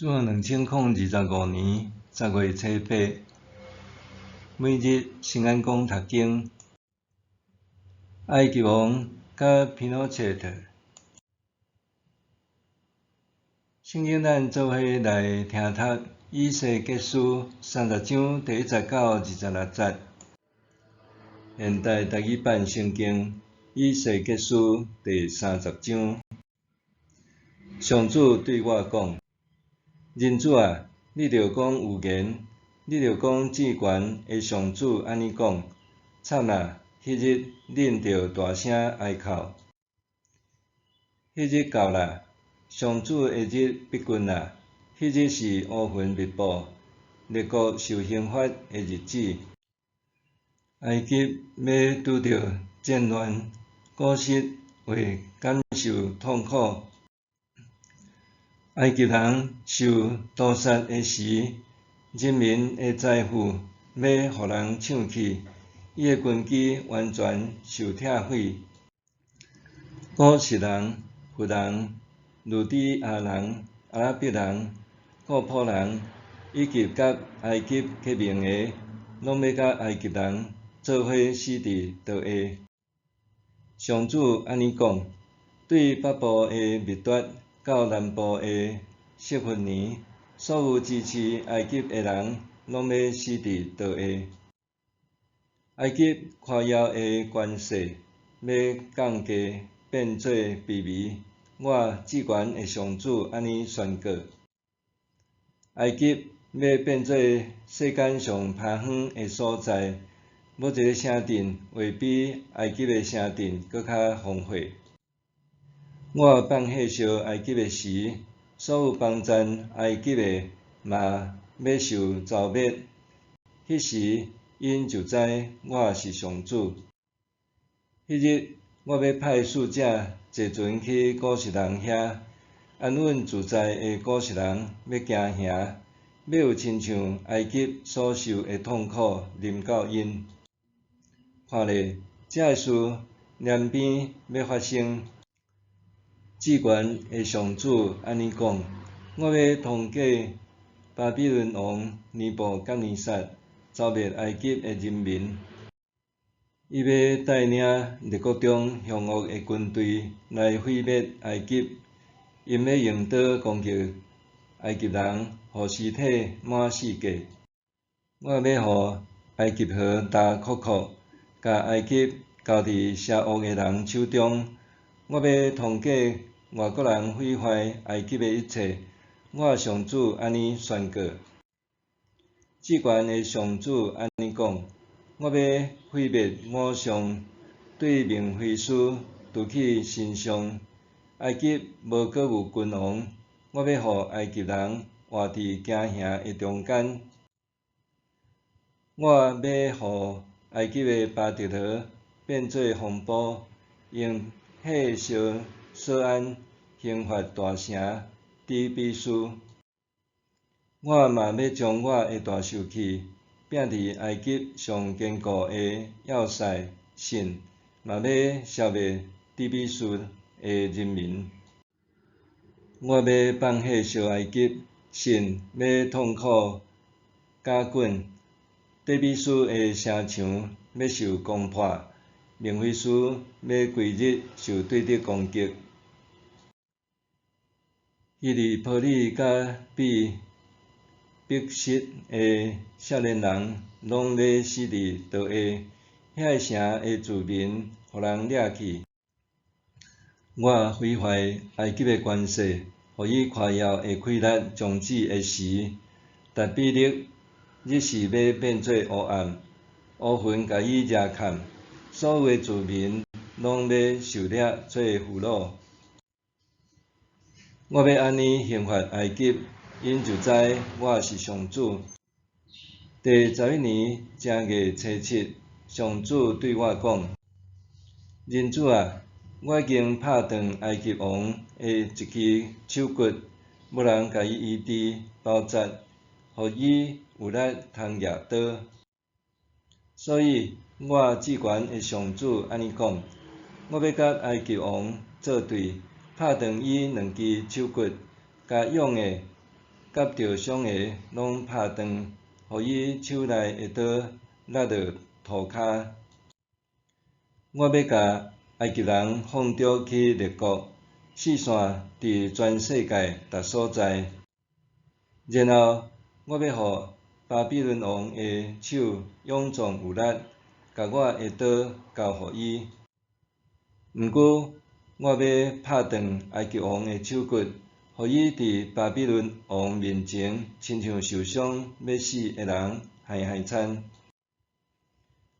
自2025年10月初8，每日圣安宫读经。埃及王甲皮诺切特，圣经咱做伙来听读以西结书30章第19、26节。现代台语版圣经以西结书第30章。上主对我讲：人子啊，你着讲有言，你着讲至悬的上主安尼讲：惨啊！迄日恁着大声哀哭。迄日到啦，上主的日必近啦。迄日是乌云密布、列国受刑罚的日子。埃及要拄着战乱，古实会感受痛苦。埃及人受屠杀的时，人民的财富要互人抢去，伊的根基完全受拆毁。古实人、弗人、路底亚人、阿拉伯人、顾普人，以及甲埃及结盟的，拢要甲埃及人做伙死伫倒下。上主安尼讲：对北部的密夺到南部的色弗尼，所有支持埃及的人，拢要死伫倒下。埃及夸耀的权势要降低，变做卑微。我至悬的上主安尼宣告：埃及要变做世间上偏远的所在，某一个城镇会比埃及的城镇搁较丰富。我放火烧埃及的时，所有帮赞埃及的嘛要受糟灭。迄时，因就知我是上主。迄日，我要派使者坐船去古实人遐，安稳自在的古实人要惊吓，要有亲像埃及所受的痛苦临到因。看咧，这个事南边要发生。至悬的上主安尼讲：我要通过巴比伦王尼布甲尼撒，消灭埃及的人民。伊要带领列国中凶恶的军队来毁灭埃及，因要用刀攻击埃及人，互尸体满世界。我要互埃及河大窟窟，甲埃及交伫邪恶的人手中。我要通过外国人毁坏埃及的一切。我上主安尼宣告。至悬的上主安尼讲：我要毁灭偶像，对明菲斯筑起神像。埃及无阁有君王，我要互埃及人活伫惊吓的中间。我要互埃及的巴特勒变做风暴，用火烧索安，刑罚大城底比斯。我嘛要将我的大受气摒伫埃及上坚固的要塞神，嘛要消灭底比斯的人民。我要放火烧埃及，神要痛苦加滚。底比斯的城墙要受攻破，明菲斯要规日受对敌攻击。希利波利甲比色的少年人，拢要死伫倒下。遐个城的居民，互人掠去。我毁坏埃及的权势，互伊夸耀的溃力终止的时，达比勒日时要变做黑暗，乌云甲伊遮盖，所有的居民拢要受掠做俘虏。我要安尼刑罚埃及，因就知我是上主。第11年正月初7，上主对我讲：人子啊，我已经拍断埃及王的一支手骨，无人甲伊医治包扎，互伊有力通举刀。所以，我至悬的上主安尼讲：我要甲埃及王作对，拍断伊2支手骨，甲勇的甲着伤个拢拍断，互伊手内的刀落到涂骹。我要甲埃及人放逐去列国，四散伫全世界逐所在。然后我要互巴比伦王的手勇壮有力，甲我的刀交互伊。毋过，我要拍断埃及王的手骨，互伊伫巴比伦王面前，亲像受伤要死的人，害害惨。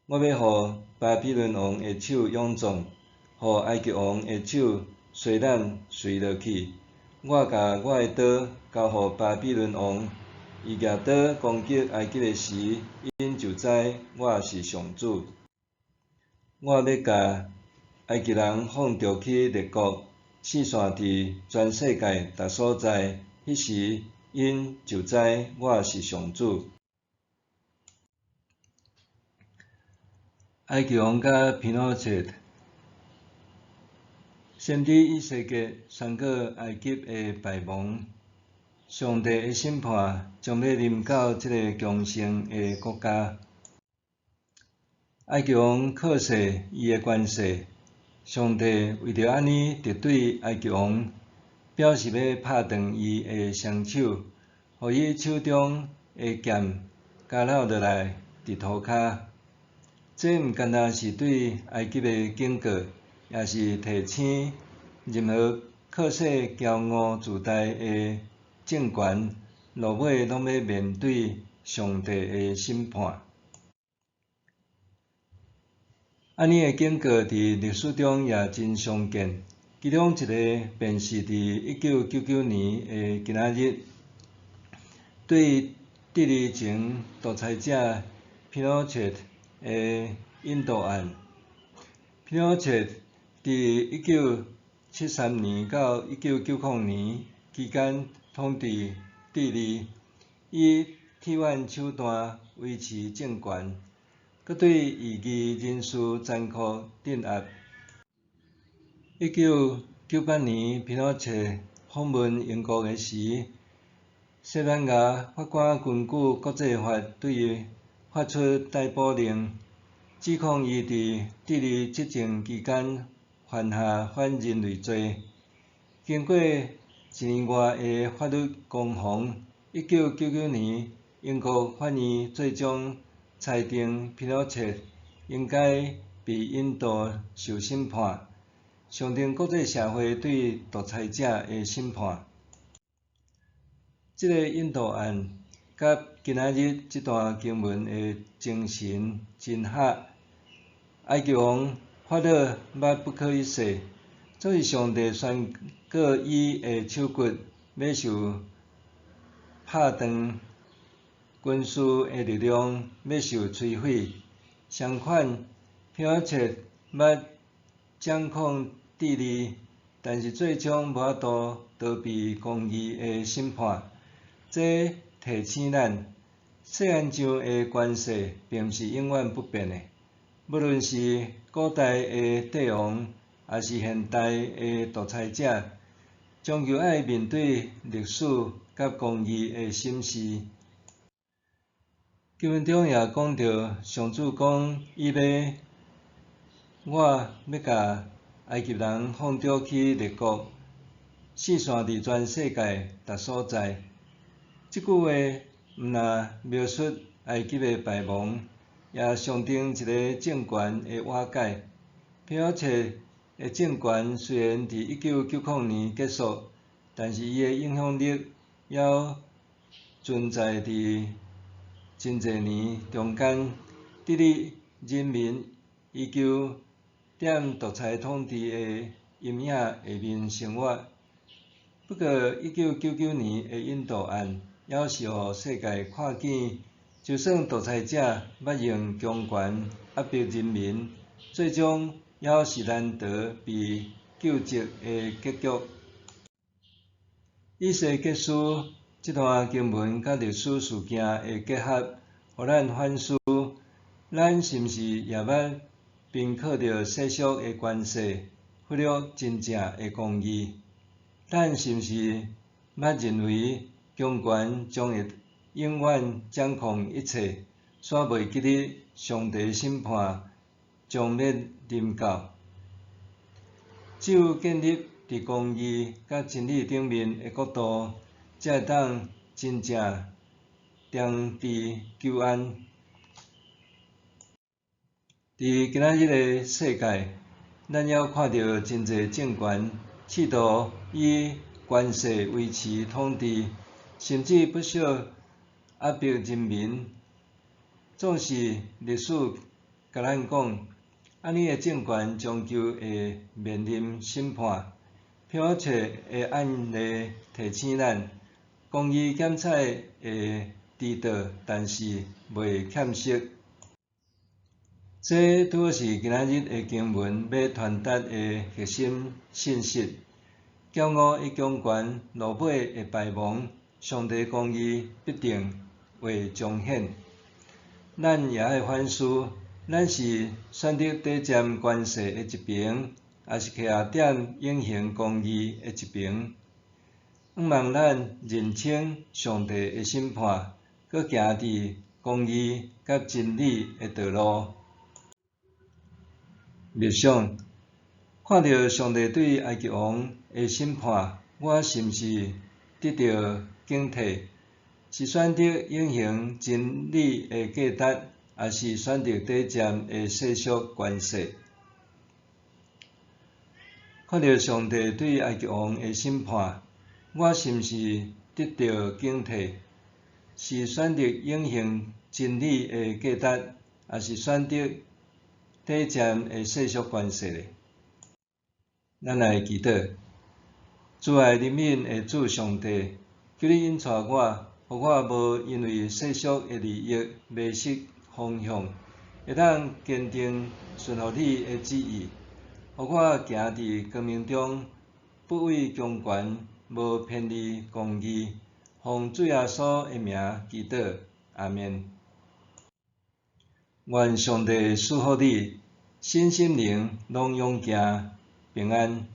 我要互巴比伦王的手勇壮，互埃及王的手衰烂垂落去。我甲我的刀交互巴比伦王，伊举刀攻击埃及的时，因就知我是上主。我要甲埃及人放逐去列国，四散伫全世界逐所在。迄时，因就知我是上主。埃及王甲皮诺切，先知以西结宣告埃及的败亡，上帝的审判将要临到这个强盛的国家。埃及王靠势伊的权势，上帝为着安尼敌对埃及王，表示要拍断伊的双手，互伊手中的剑加落落来伫涂骹。这毋单单是对埃及的警告，也是提醒任何靠势骄傲自大的政权，落尾拢要面对上帝的审判。安尼的警告伫历史中也真常见，其中一个便是伫1999年的今仔日，对第二前独裁者皮诺切的引渡案。皮诺切伫1973年到1990年期间统治智利，以铁腕手段维持政权，佮对异议人士残酷镇压。1998年，皮诺切访问英国的时，西班牙法官根据国际法对伊发出逮捕令，指控伊伫智利执政期间犯下反人类罪。经过1年外的法律攻防，1999年，英国法院最终裁定皮诺切应该被引渡受审判，象征国际社会对独裁者的审判。这个引渡案甲今仔日这段经文的精神真合。埃及王法老捌不可一世，这是上帝宣告伊的手骨要受拍断，军事的力量要受摧毁。相反，皮诺切捌掌控智利，但是最终无法度逃避公义的审判。这提醒咱，世界上的权势并毋是永远不变的。无论是古代的帝王，还是现代的独裁者，终究爱面对历史甲公义的审视。经文中也讲到，上主讲，我要甲埃及人放逐去列国，四散伫全世界逐所在。这句话毋但描述埃及的败亡，也象征一个政权的瓦解。皮诺切的政权虽然伫1990年结束，但是伊的影响力还存在伫真侪年中间。智利人民依旧踮独裁统治的阴影下面生活。不过，1999年的引渡案还是互世界看见，就算独裁者捌用强权压迫人民，最终还是难得被救济的结局。以西结书这段经文甲历史事件的结合，互咱反思：咱是毋是也捌凭靠着世俗的权势，忽略真正的公义？咱是毋是捌认为强权将会永远掌控一切，煞袂记得上帝审判将要临到。只有建立伫公义甲真理顶面的国度，才会当真正长治久安。伫今仔日的世界，咱还看到真侪政权试图以权势维持统治，甚至不惜压迫人民。总是历史甲咱讲，安尼的政权终究会面临审判，剽窃会按例提醒咱，公义检采会迟到，但是袂欠息。这拄好是今仔日的经文要传达的核心信息。骄傲的强权落尾会败亡，上帝公义必定会彰显。咱也爱反思，咱是选择短暂权势的一边，还是徛点永恒公义的一边？毋望咱认清上帝的审判，搁行伫公义甲真理的道路。默想，看到上帝对埃及王的审判，我是毋是得到警惕？是选择永恒真理的价值，还是选择短暂的世俗权势？看到上帝对埃及王的审判，我是毋是得到警惕？是选择永恒真理的价值，还是选择短暂的世俗权势呢？咱来祈祷，主爱怜悯的主上帝，求你引带我，互我无因为世俗的利益迷失方向，会当坚定顺服你的旨意，互我行伫光明中，不畏强权，无偏离公义，奉主耶稣的名祈祷，阿们。愿上帝赐福你，身心灵拢永行平安。